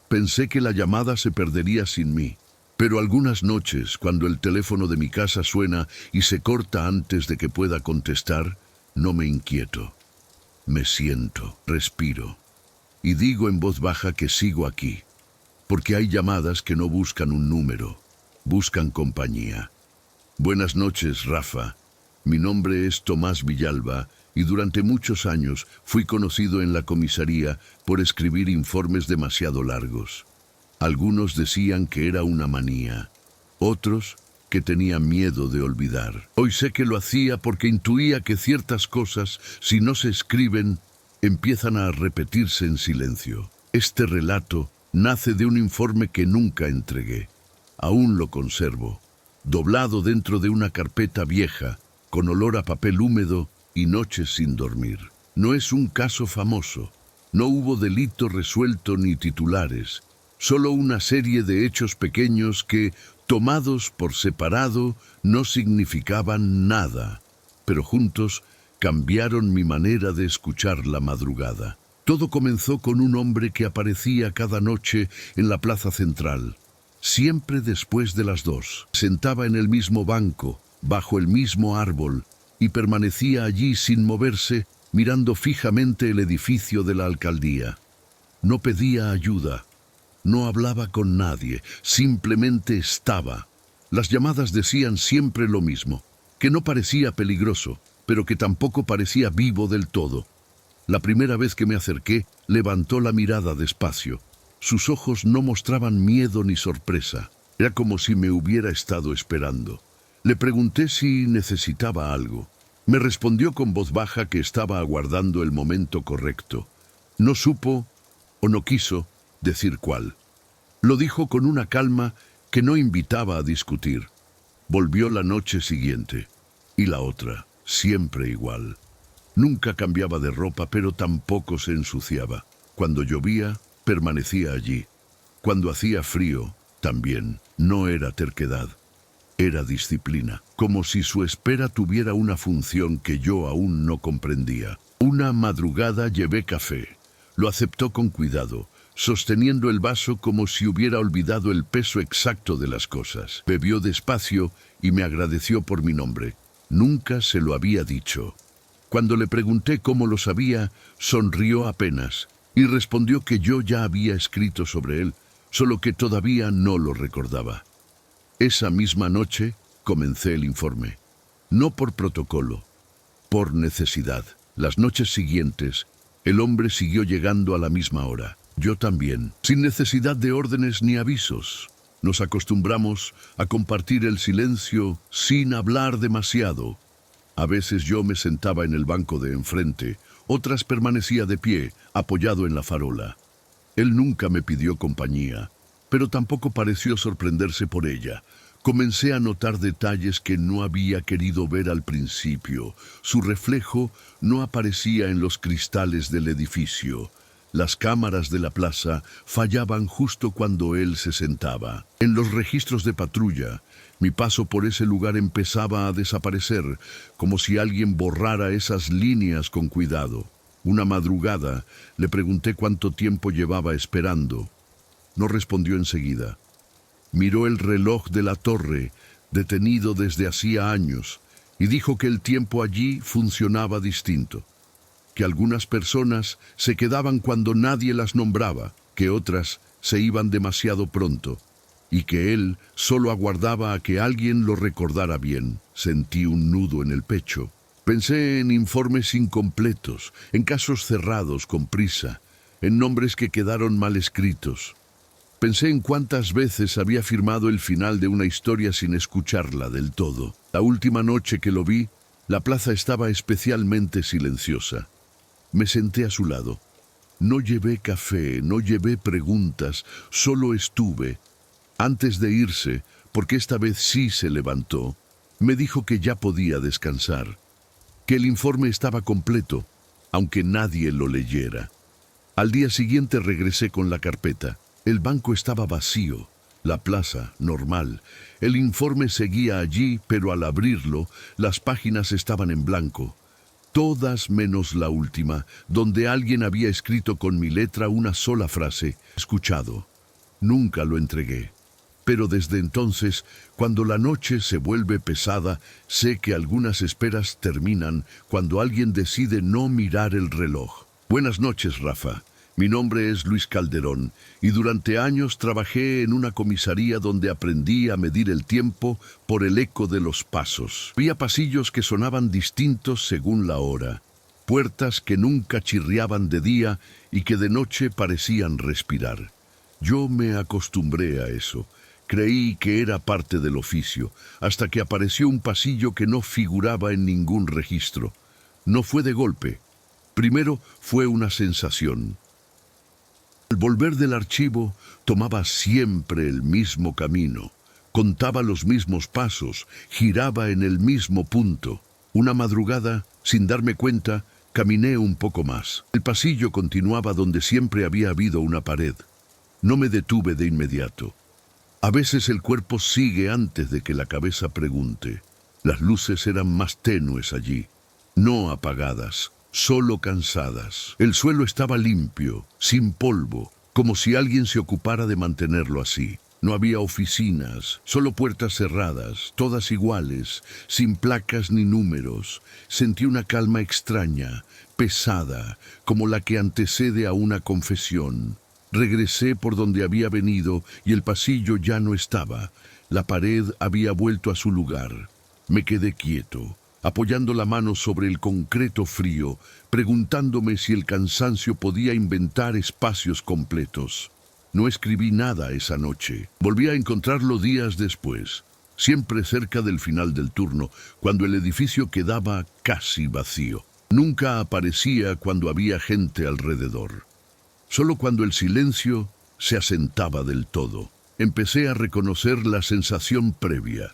Pensé que la llamada se perdería sin mí. Pero algunas noches, cuando el teléfono de mi casa suena y se corta antes de que pueda contestar, no me inquieto. Me siento, respiro. Y digo en voz baja que sigo aquí. Porque hay llamadas que no buscan un número, buscan compañía. Buenas noches, Rafa. Mi nombre es Tomás Villalba y durante muchos años fui conocido en la comisaría por escribir informes demasiado largos. Algunos decían que era una manía, otros que tenía miedo de olvidar. Hoy sé que lo hacía porque intuía que ciertas cosas, si no se escriben, empiezan a repetirse en silencio. Este relato nace de un informe que nunca entregué. Aún lo conservo, doblado dentro de una carpeta vieja, con olor a papel húmedo y noches sin dormir. No es un caso famoso, no hubo delito resuelto ni titulares, solo una serie de hechos pequeños que, tomados por separado, no significaban nada, pero juntos cambiaron mi manera de escuchar la madrugada. Todo comenzó con un hombre que aparecía cada noche en la plaza central. Siempre después de las 2. Sentaba en el mismo banco, bajo el mismo árbol, y permanecía allí sin moverse, mirando fijamente el edificio de la alcaldía. No pedía ayuda, no hablaba con nadie, simplemente estaba. Las llamadas decían siempre lo mismo, que no parecía peligroso, pero que tampoco parecía vivo del todo. La primera vez que me acerqué, levantó la mirada despacio. Sus ojos no mostraban miedo ni sorpresa. Era como si me hubiera estado esperando. Le pregunté si necesitaba algo. Me respondió con voz baja que estaba aguardando el momento correcto. No supo, o no quiso, decir cuál. Lo dijo con una calma que no invitaba a discutir. Volvió la noche siguiente, y la otra, siempre igual. Nunca cambiaba de ropa, pero tampoco se ensuciaba. Cuando llovía, permanecía allí. Cuando hacía frío, también. No era terquedad, era disciplina, como si su espera tuviera una función que yo aún no comprendía. Una madrugada llevé café. Lo aceptó con cuidado, sosteniendo el vaso como si hubiera olvidado el peso exacto de las cosas. Bebió despacio y me agradeció por mi nombre. Nunca se lo había dicho. Cuando le pregunté cómo lo sabía, sonrió apenas y respondió que yo ya había escrito sobre él, solo que todavía no lo recordaba. Esa misma noche comencé el informe. No por protocolo, por necesidad. Las noches siguientes, el hombre siguió llegando a la misma hora. Yo también, sin necesidad de órdenes ni avisos. Nos acostumbramos a compartir el silencio sin hablar demasiado. A veces yo me sentaba en el banco de enfrente, otras permanecía de pie, apoyado en la farola. Él nunca me pidió compañía, pero tampoco pareció sorprenderse por ella. Comencé a notar detalles que no había querido ver al principio. Su reflejo no aparecía en los cristales del edificio. Las cámaras de la plaza fallaban justo cuando él se sentaba. En los registros de patrulla, mi paso por ese lugar empezaba a desaparecer, como si alguien borrara esas líneas con cuidado. Una madrugada le pregunté cuánto tiempo llevaba esperando. No respondió enseguida. Miró el reloj de la torre, detenido desde hacía años, y dijo que el tiempo allí funcionaba distinto. Que algunas personas se quedaban cuando nadie las nombraba, que otras se iban demasiado pronto, y que él solo aguardaba a que alguien lo recordara bien. Sentí un nudo en el pecho. Pensé en informes incompletos, en casos cerrados con prisa, en nombres que quedaron mal escritos. Pensé en cuántas veces había firmado el final de una historia sin escucharla del todo. La última noche que lo vi, la plaza estaba especialmente silenciosa. Me senté a su lado. No llevé café, no llevé preguntas, solo estuve. Antes de irse, porque esta vez sí se levantó, me dijo que ya podía descansar, que el informe estaba completo, aunque nadie lo leyera. Al día siguiente regresé con la carpeta. El banco estaba vacío, la plaza normal. El informe seguía allí, pero al abrirlo, las páginas estaban en blanco. Todas menos la última, donde alguien había escrito con mi letra una sola frase: escuchado. Nunca lo entregué. Pero desde entonces, cuando la noche se vuelve pesada, sé que algunas esperas terminan cuando alguien decide no mirar el reloj. Buenas noches, Rafa. Mi nombre es Luis Calderón y durante años trabajé en una comisaría donde aprendí a medir el tiempo por el eco de los pasos. Había pasillos que sonaban distintos según la hora, puertas que nunca chirriaban de día y que de noche parecían respirar. Yo me acostumbré a eso. Creí que era parte del oficio, hasta que apareció un pasillo que no figuraba en ningún registro. No fue de golpe. Primero fue una sensación. Al volver del archivo, tomaba siempre el mismo camino, contaba los mismos pasos, giraba en el mismo punto. Una madrugada, sin darme cuenta, caminé un poco más. El pasillo continuaba donde siempre había habido una pared. No me detuve de inmediato. A veces el cuerpo sigue antes de que la cabeza pregunte. Las luces eran más tenues allí, no apagadas, solo cansadas. El suelo estaba limpio, sin polvo, como si alguien se ocupara de mantenerlo así. No había oficinas, solo puertas cerradas, todas iguales, sin placas ni números. Sentí una calma extraña, pesada, como la que antecede a una confesión. Regresé por donde había venido y el pasillo ya no estaba. La pared había vuelto a su lugar. Me quedé quieto, apoyando la mano sobre el concreto frío, preguntándome si el cansancio podía inventar espacios completos. No escribí nada esa noche. Volví a encontrarlo días después, siempre cerca del final del turno, cuando el edificio quedaba casi vacío. Nunca aparecía cuando había gente alrededor. Solo cuando el silencio se asentaba del todo. Empecé a reconocer la sensación previa.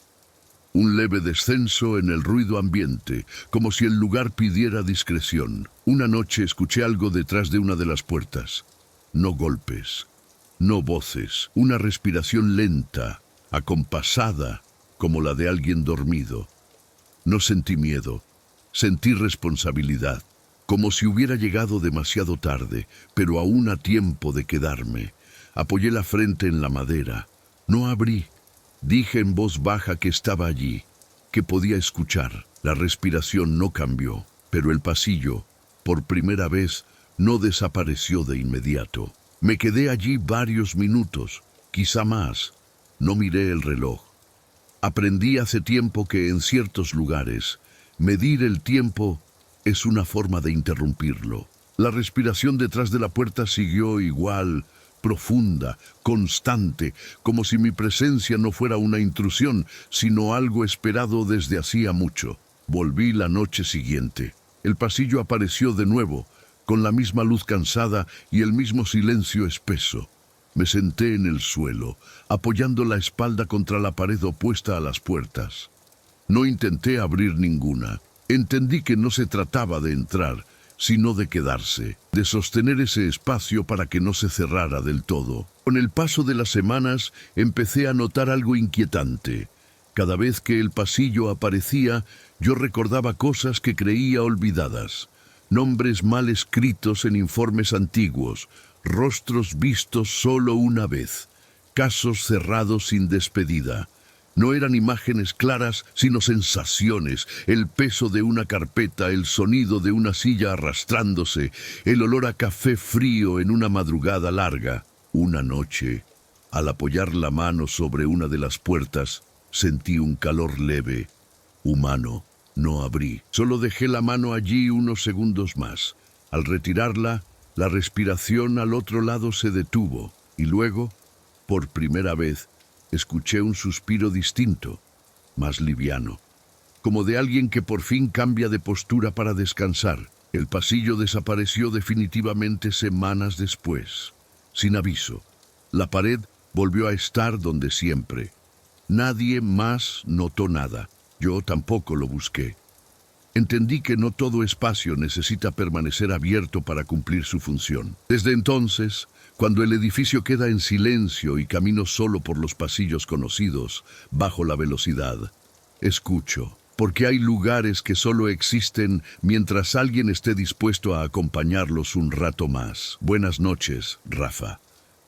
Un leve descenso en el ruido ambiente, como si el lugar pidiera discreción. Una noche escuché algo detrás de una de las puertas. No golpes, no voces, una respiración lenta, acompasada, como la de alguien dormido. No sentí miedo, sentí responsabilidad, como si hubiera llegado demasiado tarde, pero aún a tiempo de quedarme. Apoyé la frente en la madera. No abrí. Dije en voz baja que estaba allí, que podía escuchar. La respiración no cambió, pero el pasillo, por primera vez, no desapareció de inmediato. Me quedé allí varios minutos, quizá más. No miré el reloj. Aprendí hace tiempo que en ciertos lugares, medir el tiempo es una forma de interrumpirlo. La respiración detrás de la puerta siguió igual, profunda, constante, como si mi presencia no fuera una intrusión, sino algo esperado desde hacía mucho. Volví la noche siguiente. El pasillo apareció de nuevo, con la misma luz cansada y el mismo silencio espeso. Me senté en el suelo, apoyando la espalda contra la pared opuesta a las puertas. No intenté abrir ninguna. Entendí que no se trataba de entrar, sino de quedarse, de sostener ese espacio para que no se cerrara del todo. Con el paso de las semanas empecé a notar algo inquietante. Cada vez que el pasillo aparecía, yo recordaba cosas que creía olvidadas, nombres mal escritos en informes antiguos, rostros vistos solo una vez, casos cerrados sin despedida. No eran imágenes claras, sino sensaciones, el peso de una carpeta, el sonido de una silla arrastrándose, el olor a café frío en una madrugada larga. Una noche, al apoyar la mano sobre una de las puertas, sentí un calor leve, humano. No abrí, solo dejé la mano allí unos segundos más. Al retirarla, la respiración al otro lado se detuvo, y luego, por primera vez, escuché un suspiro distinto, más liviano, como de alguien que por fin cambia de postura para descansar. El pasillo desapareció definitivamente semanas después, sin aviso. La pared volvió a estar donde siempre. Nadie más notó nada. Yo tampoco lo busqué. Entendí que no todo espacio necesita permanecer abierto para cumplir su función. Desde entonces, cuando el edificio queda en silencio y camino solo por los pasillos conocidos, bajo la velocidad, escucho, porque hay lugares que solo existen mientras alguien esté dispuesto a acompañarlos un rato más. Buenas noches, Rafa.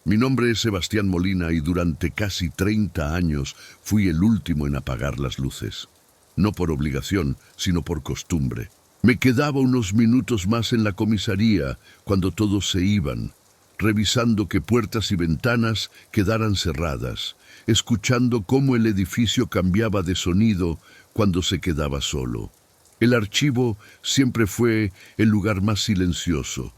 Mi nombre es Sebastián Molina y durante casi 30 años fui el último en apagar las luces. No por obligación, sino por costumbre. Me quedaba unos minutos más en la comisaría cuando todos se iban, revisando que puertas y ventanas quedaran cerradas, escuchando cómo el edificio cambiaba de sonido cuando se quedaba solo. El archivo siempre fue el lugar más silencioso.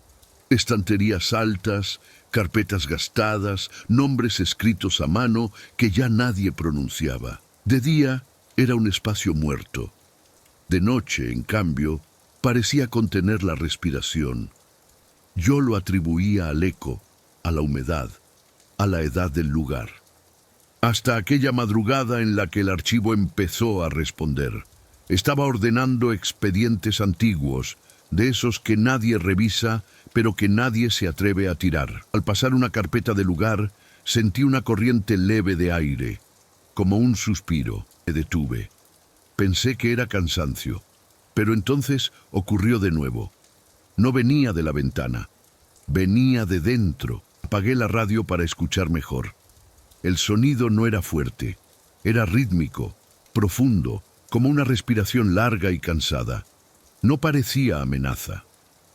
Estanterías altas, carpetas gastadas, nombres escritos a mano que ya nadie pronunciaba. De día era un espacio muerto. De noche, en cambio, parecía contener la respiración. Yo lo atribuía al eco, a la humedad, a la edad del lugar. Hasta aquella madrugada en la que el archivo empezó a responder. Estaba ordenando expedientes antiguos, de esos que nadie revisa, pero que nadie se atreve a tirar. Al pasar una carpeta de lugar, sentí una corriente leve de aire, como un suspiro. Me detuve. Pensé que era cansancio, pero entonces ocurrió de nuevo. No venía de la ventana, venía de dentro. Apagué la radio para escuchar mejor. El sonido no era fuerte, era rítmico, profundo, como una respiración larga y cansada. No parecía amenaza,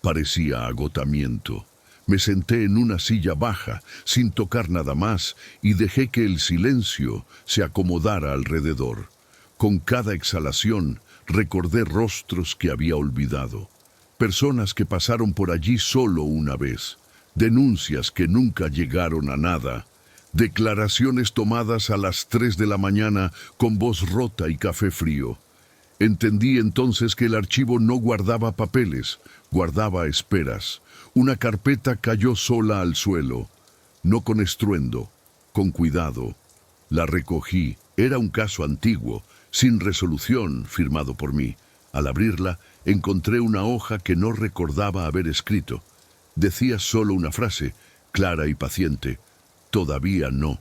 parecía agotamiento. Me senté en una silla baja, sin tocar nada más, y dejé que el silencio se acomodara alrededor. Con cada exhalación, recordé rostros que había olvidado. Personas que pasaron por allí solo una vez. Denuncias que nunca llegaron a nada. Declaraciones tomadas a las 3 de la mañana con voz rota y café frío. Entendí entonces que el archivo no guardaba papeles, guardaba esperas. Una carpeta cayó sola al suelo, no con estruendo, con cuidado. La recogí. Era un caso antiguo, sin resolución, firmado por mí. Al abrirla, encontré una hoja que no recordaba haber escrito. Decía solo una frase, clara y paciente: todavía no.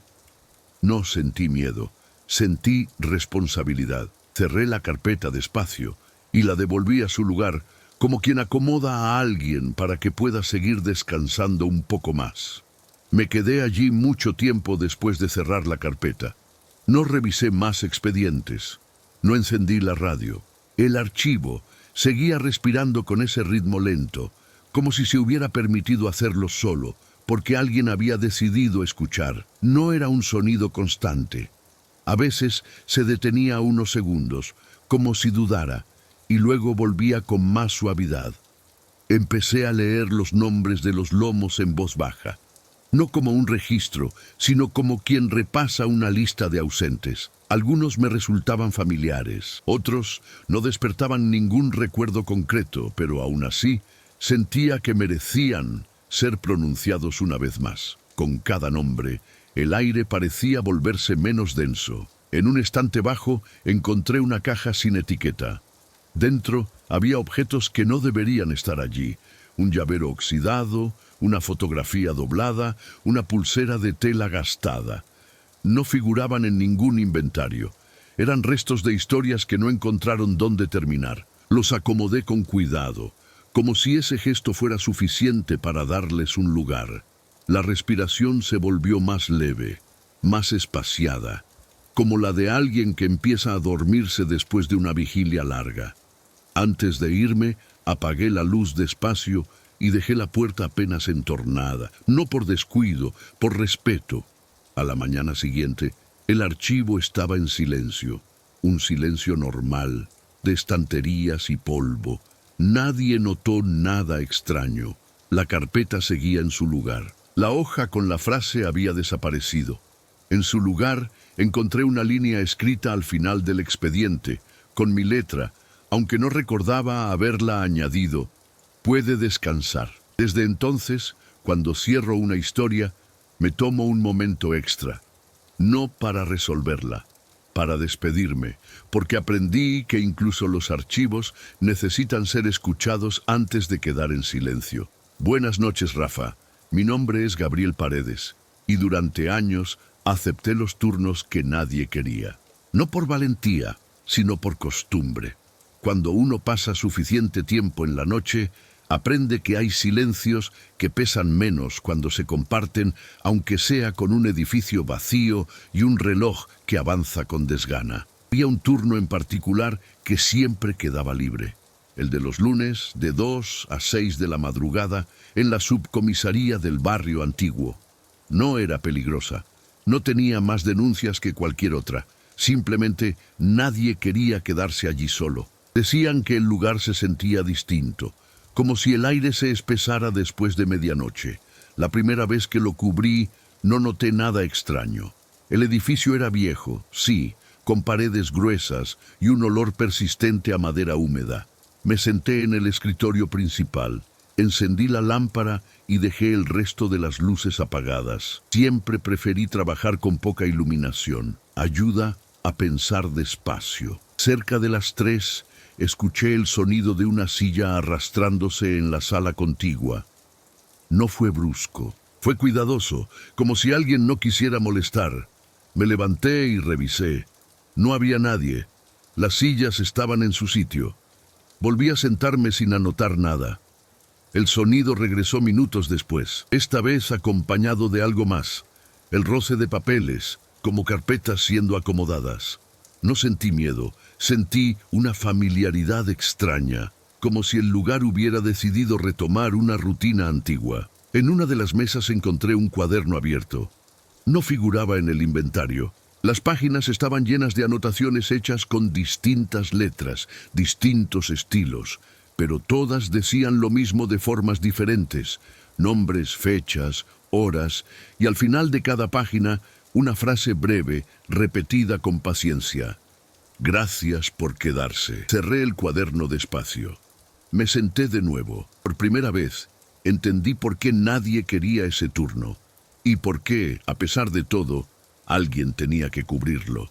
No sentí miedo, sentí responsabilidad. Cerré la carpeta despacio y la devolví a su lugar, como quien acomoda a alguien para que pueda seguir descansando un poco más. Me quedé allí mucho tiempo después de cerrar la carpeta. No revisé más expedientes. No encendí la radio. El archivo seguía respirando con ese ritmo lento, como si se hubiera permitido hacerlo solo, porque alguien había decidido escuchar. No era un sonido constante. A veces se detenía unos segundos, como si dudara, y luego volvía con más suavidad. Empecé a leer los nombres de los lomos en voz baja, no como un registro, sino como quien repasa una lista de ausentes. Algunos me resultaban familiares, otros no despertaban ningún recuerdo concreto, pero aún así sentía que merecían ser pronunciados una vez más. Con cada nombre, el aire parecía volverse menos denso. En un estante bajo encontré una caja sin etiqueta. Dentro había objetos que no deberían estar allí. Un llavero oxidado, una fotografía doblada, una pulsera de tela gastada. No figuraban en ningún inventario. Eran restos de historias que no encontraron dónde terminar. Los acomodé con cuidado, como si ese gesto fuera suficiente para darles un lugar. La respiración se volvió más leve, más espaciada, como la de alguien que empieza a dormirse después de una vigilia larga. Antes de irme, apagué la luz despacio y dejé la puerta apenas entornada, no por descuido, por respeto. A la mañana siguiente, el archivo estaba en silencio, un silencio normal, de estanterías y polvo. Nadie notó nada extraño. La carpeta seguía en su lugar. La hoja con la frase había desaparecido. En su lugar, encontré una línea escrita al final del expediente, con mi letra, aunque no recordaba haberla añadido. Puede descansar. Desde entonces, cuando cierro una historia, me tomo un momento extra. No para resolverla, para despedirme, porque aprendí que incluso los archivos necesitan ser escuchados antes de quedar en silencio. Buenas noches, Rafa. Mi nombre es Gabriel Paredes, y durante años acepté los turnos que nadie quería. No por valentía, sino por costumbre. Cuando uno pasa suficiente tiempo en la noche, aprende que hay silencios que pesan menos cuando se comparten, aunque sea con un edificio vacío y un reloj que avanza con desgana. Había un turno en particular que siempre quedaba libre. El de los lunes, de 2 a 6 de la madrugada, en la subcomisaría del barrio antiguo. No era peligrosa. No tenía más denuncias que cualquier otra. Simplemente nadie quería quedarse allí solo. Decían que el lugar se sentía distinto, como si el aire se espesara después de medianoche. La primera vez que lo cubrí, no noté nada extraño. El edificio era viejo, sí, con paredes gruesas y un olor persistente a madera húmeda. Me senté en el escritorio principal, encendí la lámpara y dejé el resto de las luces apagadas. Siempre preferí trabajar con poca iluminación. Ayuda a pensar despacio. Cerca de las 3, escuché el sonido de una silla arrastrándose en la sala contigua. No fue brusco, fue cuidadoso, como si alguien no quisiera molestar. Me levanté y revisé. No había nadie. Las sillas estaban en su sitio. Volví a sentarme sin anotar nada. El sonido regresó minutos después, esta vez acompañado de algo más. El roce de papeles, como carpetas siendo acomodadas. No sentí miedo, sentí una familiaridad extraña, como si el lugar hubiera decidido retomar una rutina antigua. En una de las mesas encontré un cuaderno abierto. No figuraba en el inventario. Las páginas estaban llenas de anotaciones hechas con distintas letras, distintos estilos, pero todas decían lo mismo de formas diferentes, nombres, fechas, horas, y al final de cada página, una frase breve, repetida con paciencia. Gracias por quedarse. Cerré el cuaderno despacio. Me senté de nuevo. Por primera vez, entendí por qué nadie quería ese turno, y por qué, a pesar de todo, alguien tenía que cubrirlo.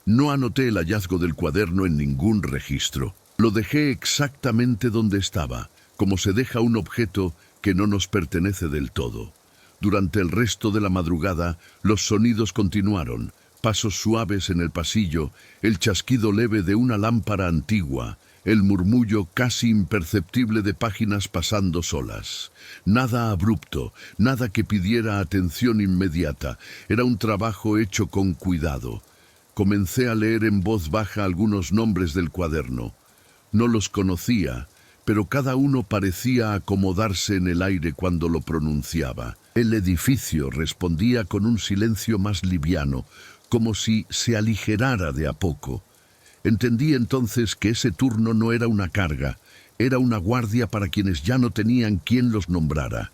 No anoté el hallazgo del cuaderno en ningún registro. Lo dejé exactamente donde estaba, como se deja un objeto que no nos pertenece del todo. Durante el resto de la madrugada, los sonidos continuaron, pasos suaves en el pasillo, el chasquido leve de una lámpara antigua, el murmullo casi imperceptible de páginas pasando solas. Nada abrupto, nada que pidiera atención inmediata. Era un trabajo hecho con cuidado. Comencé a leer en voz baja algunos nombres del cuaderno. No los conocía, pero cada uno parecía acomodarse en el aire cuando lo pronunciaba. El edificio respondía con un silencio más liviano, como si se aligerara de a poco. Entendí entonces que ese turno no era una carga, Era una guardia para quienes ya no tenían quien los nombrara.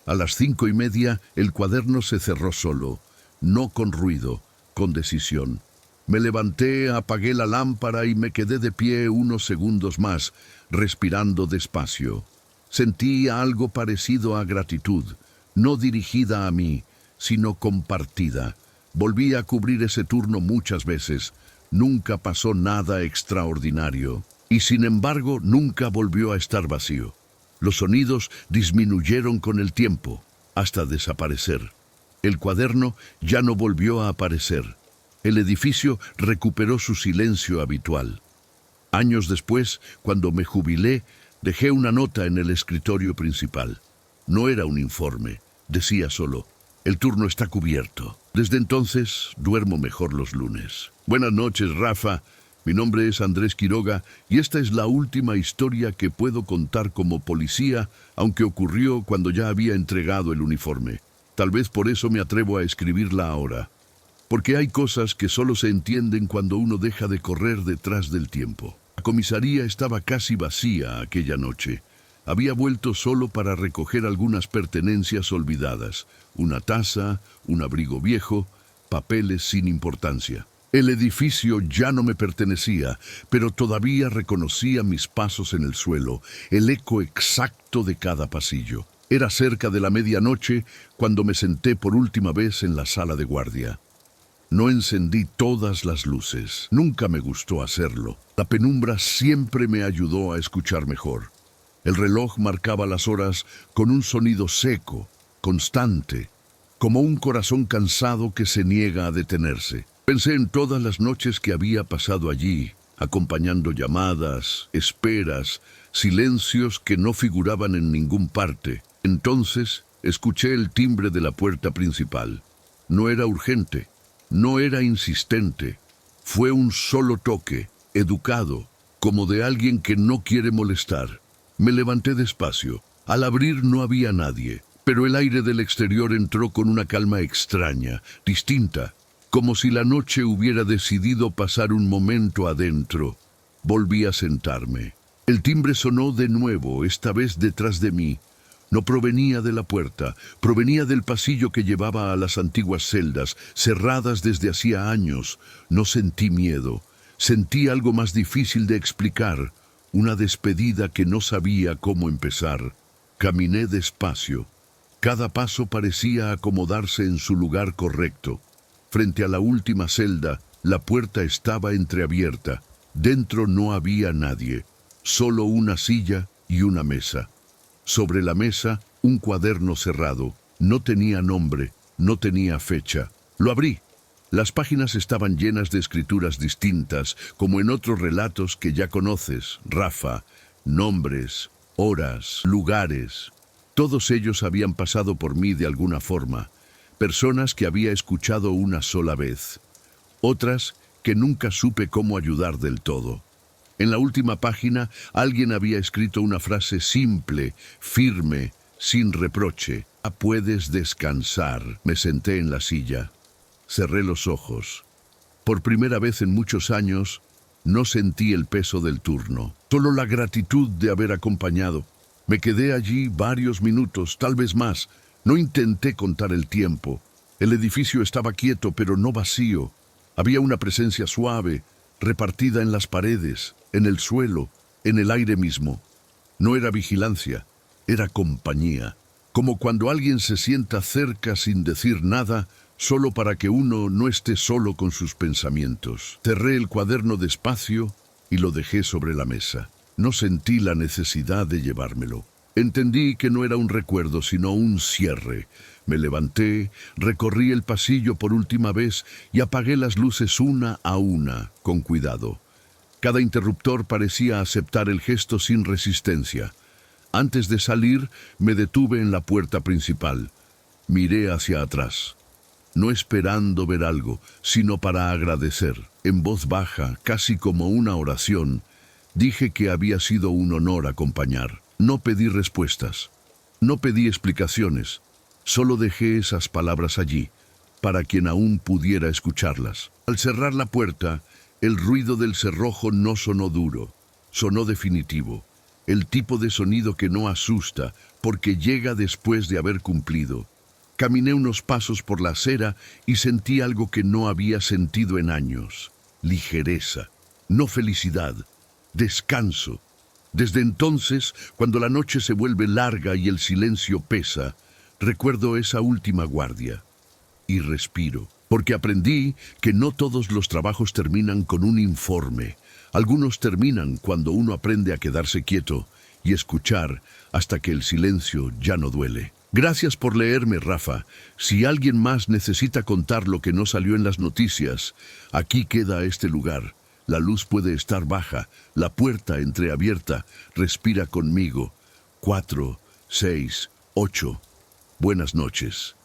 A las 5:30 el cuaderno se cerró solo, no con ruido, con decisión. Me levanté, apagué la lámpara y me quedé de pie unos segundos más, respirando despacio. Sentí algo parecido a gratitud, no dirigida a mí, sino compartida. Volví a cubrir ese turno muchas veces. Nunca pasó nada extraordinario. Y sin embargo, nunca volvió a estar vacío. Los sonidos disminuyeron con el tiempo, hasta desaparecer. El cuaderno ya no volvió a aparecer. El edificio recuperó su silencio habitual. Años después, cuando me jubilé, dejé una nota en el escritorio principal. No era un informe, decía solo: el turno está cubierto. Desde entonces, duermo mejor los lunes. Buenas noches, Rafa. Mi nombre es Andrés Quiroga y esta es la última historia que puedo contar como policía, aunque ocurrió cuando ya había entregado el uniforme. Tal vez por eso me atrevo a escribirla ahora. Porque hay cosas que solo se entienden cuando uno deja de correr detrás del tiempo. La comisaría estaba casi vacía aquella noche. Había vuelto solo para recoger algunas pertenencias olvidadas: una taza, un abrigo viejo, papeles sin importancia. El edificio ya no me pertenecía, pero todavía reconocía mis pasos en el suelo, el eco exacto de cada pasillo. Era cerca de la medianoche cuando me senté por última vez en la sala de guardia. No encendí todas las luces. Nunca me gustó hacerlo. La penumbra siempre me ayudó a escuchar mejor. El reloj marcaba las horas con un sonido seco, constante, como un corazón cansado que se niega a detenerse. Pensé en todas las noches que había pasado allí, acompañando llamadas, esperas, silencios que no figuraban en ningún parte. Entonces escuché el timbre de la puerta principal. No era urgente. No era insistente, fue un solo toque, educado, como de alguien que no quiere molestar. Me levanté despacio. Al abrir no había nadie, pero el aire del exterior entró con una calma extraña, distinta, como si la noche hubiera decidido pasar un momento adentro. Volví a sentarme. El timbre sonó de nuevo, esta vez detrás de mí. No provenía de la puerta, provenía del pasillo que llevaba a las antiguas celdas, cerradas desde hacía años. No sentí miedo, sentí algo más difícil de explicar, una despedida que no sabía cómo empezar. Caminé despacio. Cada paso parecía acomodarse en su lugar correcto. Frente a la última celda, la puerta estaba entreabierta. Dentro no había nadie, solo una silla y una mesa. Sobre la mesa, un cuaderno cerrado. No tenía nombre, no tenía fecha. Lo abrí. Las páginas estaban llenas de escrituras distintas, como en otros relatos que ya conoces, Rafa. Nombres, horas, lugares. Todos ellos habían pasado por mí de alguna forma. Personas que había escuchado una sola vez. Otras que nunca supe cómo ayudar del todo. En la última página, alguien había escrito una frase simple, firme, sin reproche. «Puedes descansar». Me senté en la silla. Cerré los ojos. Por primera vez en muchos años, no sentí el peso del turno. Solo la gratitud de haber acompañado. Me quedé allí varios minutos, tal vez más. No intenté contar el tiempo. El edificio estaba quieto, pero no vacío. Había una presencia suave, repartida en las paredes, en el suelo, en el aire mismo. No era vigilancia, era compañía. Como cuando alguien se sienta cerca sin decir nada, solo para que uno no esté solo con sus pensamientos. Cerré el cuaderno despacio y lo dejé sobre la mesa. No sentí la necesidad de llevármelo. Entendí que no era un recuerdo, sino un cierre. Me levanté, recorrí el pasillo por última vez y apagué las luces una a una, con cuidado. Cada interruptor parecía aceptar el gesto sin resistencia. Antes de salir, me detuve en la puerta principal. Miré hacia atrás, no esperando ver algo, sino para agradecer. En voz baja, casi como una oración, dije que había sido un honor acompañar. No pedí respuestas, no pedí explicaciones, solo dejé esas palabras allí, para quien aún pudiera escucharlas. Al cerrar la puerta, el ruido del cerrojo no sonó duro, sonó definitivo. El tipo de sonido que no asusta, porque llega después de haber cumplido. Caminé unos pasos por la acera y sentí algo que no había sentido en años. Ligereza, no felicidad, descanso. Desde entonces, cuando la noche se vuelve larga y el silencio pesa, recuerdo esa última guardia. Y respiro, porque aprendí que no todos los trabajos terminan con un informe. Algunos terminan cuando uno aprende a quedarse quieto y escuchar hasta que el silencio ya no duele. Gracias por leerme, Rafa. Si alguien más necesita contar lo que no salió en las noticias, aquí queda este lugar. La luz puede estar baja, la puerta entreabierta. Respira conmigo. 4, 6, 8. Buenas noches.